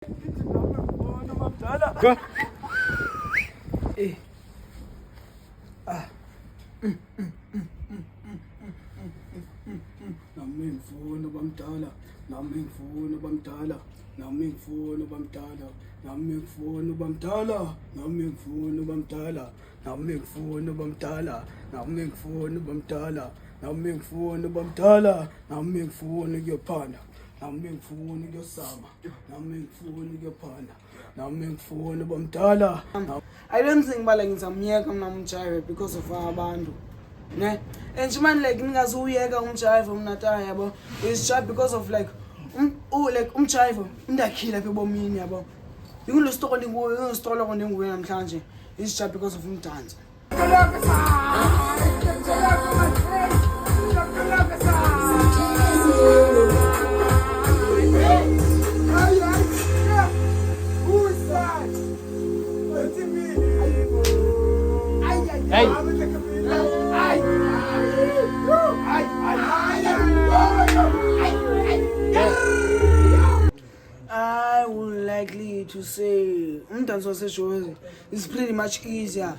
Go. Nami ngifuna bamdala, nami ngifuna bamdala, nami ngifuna bamdala, nami ngifuna bamdala, nami ngifuna bamdala, nami ngifuna bamdala, nami ngifuna bamdala, nami ngifuna bamdala, nami ngifuna kuyophanda, nami ngifuna kuyosama, nami ngifuna kuyophanda, nami ngifuna bamdala. I don't think like ngizamyeka mina umjayive because of abantu. Ne? And man like ngingazuyeka umjayive umnataya yabo. It's just because of like umjayive undakhila apha ebomini yabo. Ngikulo story nguwe, story konke nguwe namhlanje. It's just because of umdanso. I would likely to say umdanso waseJozi is pretty much easier.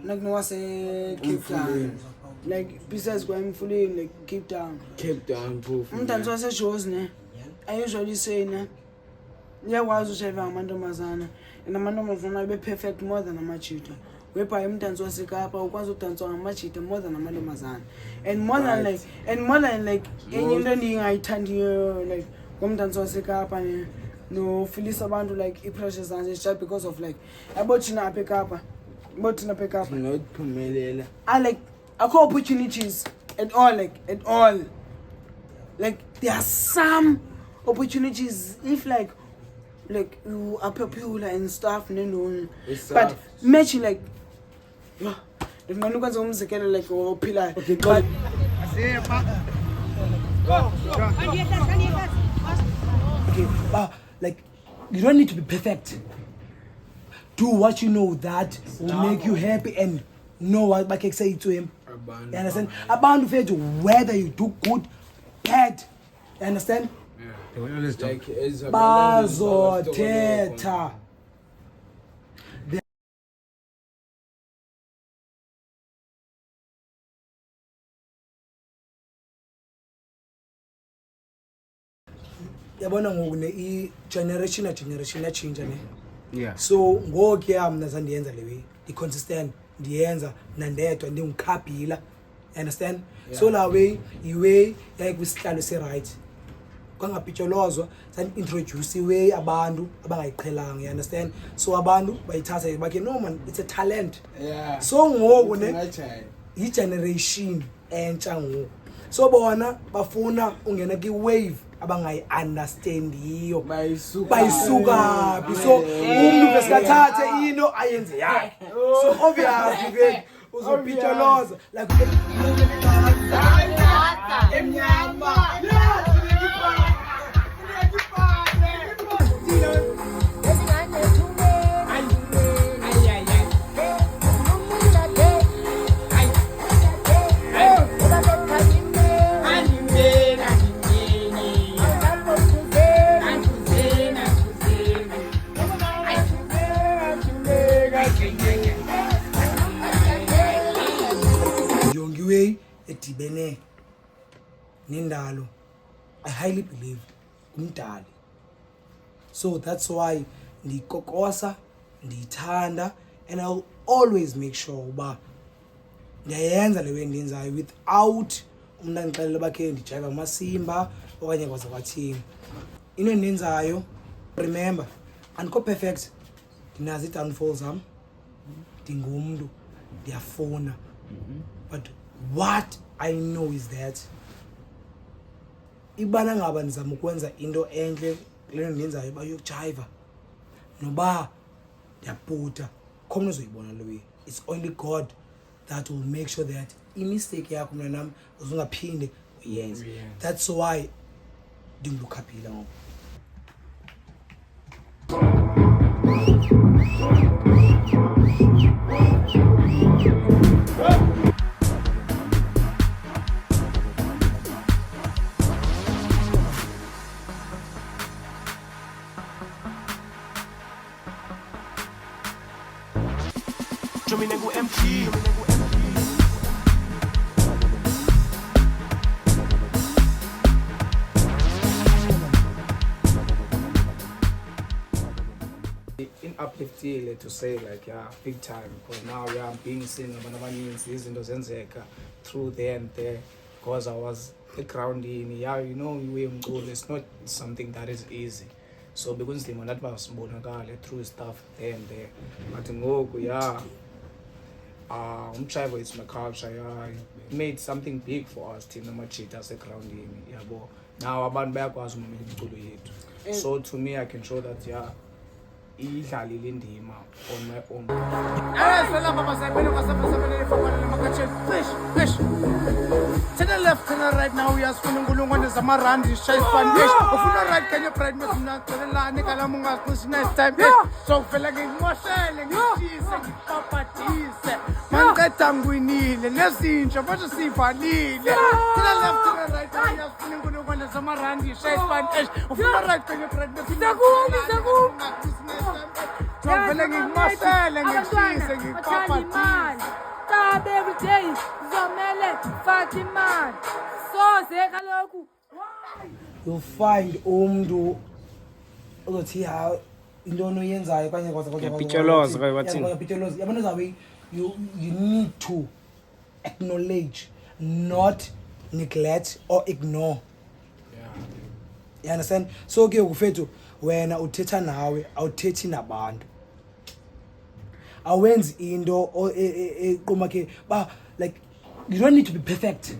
Like no say Cape Town. Like besides going fully like Cape Town. Cape Town, proof. Umdanso waseJozi ne. I usually say ne. Ngiyakwazi ushayva amantombazana. And amantombazana be perfect more than amachita. Wepha umdanso waseKapa ukwazi udansa ngamachita more than amantombazana. And more than like enye into endingayithandiyo like ngomdanso waseKapa ne. No feelings abantu like i-pressures and it's just because of like abothina apha eKapa. Bothina apha eKapa. Notiphumelela. I like akho opportunities at all like there are some opportunities if like you are popular and stuff no but imagine like if man ukwenza umzekelo like ophila but okay like you don't need to be perfect. Do what you know that will make you happy and know what I can say to him. You understand? Abantu fethu whether you do good, bad. You understand? Yeah. They will always talk. Bazothetha. Yabona ngoku ne generation change ne. Yeah. So ngoku ya mina sandiyenza le way i-consistent ndiyenza nandedwa ndingukhabhila. Understand? Yeah. So la way iway yayikwisihlallo se-right kwangapitolozwa san-introduce iway abantu abangayiqhelanga. You understand? So abantu bayithatha bakhe no man it's a talent. Yeah. So ngoku ne yi-generation entsha ngoku so bona bafuna ungena kwi-wave abangayi-understandiyo bayisukaphi so umntu besikathathe into ayenze yakhe so obviously ke uzopitoloza like yongiwe edibene nendalo. I highly believe kumdali, so that's why ndikokosa ndiyithanda and I'll always make sure uba ndiyayenza le way ndiyenzayo without umntu andixelele bakhe ndijayiva amasimba okanye kwaza kwathini. Into endiyenzayo remember andikho perfect, ndinazo i-downfall zam, ndingumntu ndiyafuna but what I know is that ibana ngaba ndizama ukwenza into enhle lento ndiyenzayo bayokujayiva noba ndiyaputa khona uzoyibona lo way. It's only God that will make sure that i-mistake yakho mna nam uzungaphinde uyenze. That's why ndingukhaphila ngoku. Jomine ngu-MG. In upliftile to say like yeah big time because now yeah I'm being seen abantu abaninzi izinto zenzeka through there and there because I was grounding yeah you know we umculo it's not something that is easy so bekunzima nathi basibonakale through stuff there and there but ngoku yeah umchivo is my culture yeah it made something big for us thina amajita asegroundini yabo now abantu bayakwazi umamela umculo yethu so to me I can show that yeah idlalile indima on my own. To the left and the right now we are spinning Gulungan is a marandi, Shay Spanish. If you don't right, can you pride me not to the line? Nicolamungas, this next time. So feel like more shelling, cheese, and papa cheese. Man, that time we need, and let's see, what you see for need. To the left and the right now we are spinning Gulungan is a marandi, Shay Spanish. If you don't right, can you pride me not to the line? So feel like more shelling, cheese, and papa cheese. Stop every day. Zomele Fatima. So zekaloku. You'll find umntu ozothi ha into oyenzayo kanye Ngiyapitsholoza ke bathini. Ngiyapitsholoza. Yabona zabe you need to acknowledge, not neglect or ignore. You understand? So ke ukufethu wena uthetha nawe awuthethi nabantu. Awenzi into eqoma ke ba like you don't need to be perfect.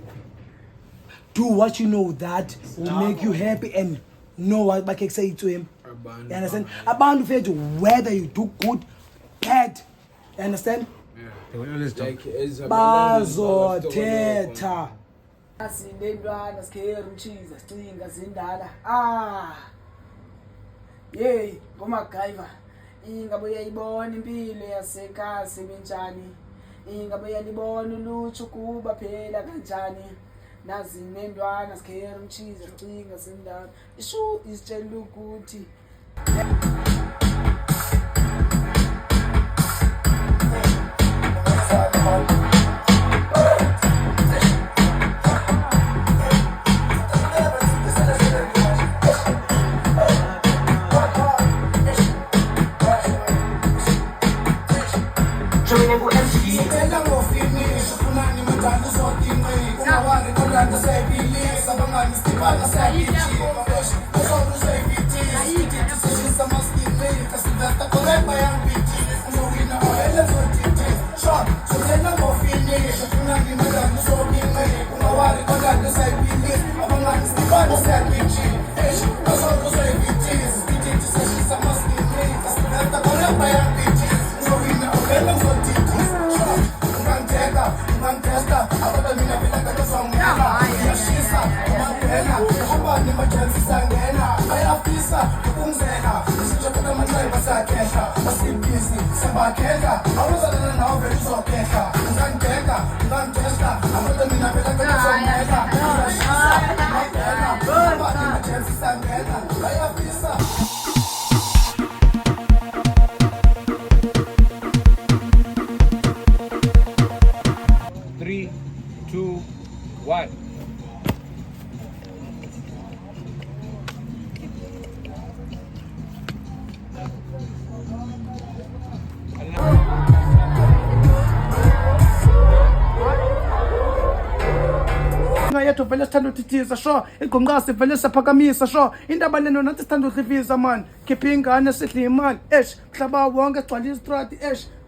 Do what you know that will make you happy and know what bakhe say to him. You understand? Abantu fethu whether you do good, bad. You understand? They will always talk. Bazothetha. Asinendwana sikhere umchiza sicinga zindala hey ngomagaiva ingabe uyayibona impilo yasekhaya sebenjani ingabe uyalibona ulutshu kuba phela kanjani nazi nendwana sikhere umchiza sicinga zindala ishu isitshela ukuthi Three, two, one. yethu vele sithanda uthithisa sho igqumqasi vele siyaphakamisa sho indaba leno nathi sithanda udlivisa man khipha ingane sidla imali mhlaba wonke sigcwala istrati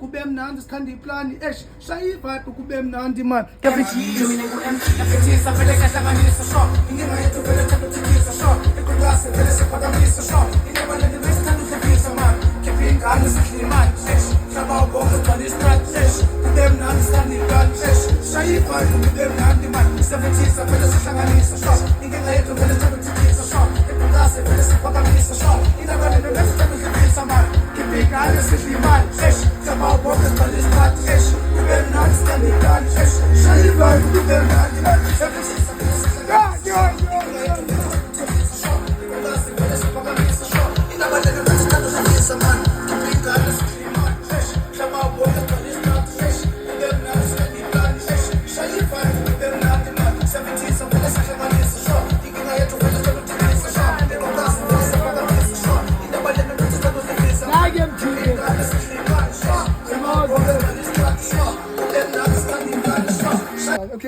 kube mnandi sikhanda iplani shaya ivibe kube mnandi man ngiyaphathisa vele kahlanganisa sho inkinga yethu vele sithanda uthithisa sho igqumqasi vele siyaphakamisa sho indaba leno nathi sithanda udlivisa man khipha ingane sidla imali mhlaba wonke sigcwala istrati kube mnandi sikhanda iplani shaya ivibe kube mnandi man ngiyaphathisa vele sihlanganisa sho inkinga yethu vele sithanda uthithisa sho igqumqasi vele siyaphakamisa sho indaba leno nathi sithanda udlivisa man khipha ingane sidla imali mhlaba wonke sigcwala istrati kube mnandi sikhanda iplani shaya ivibe kube mnandi man ngiyaphathisa vele sihlanganisa sho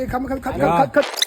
okay, come. Yeah.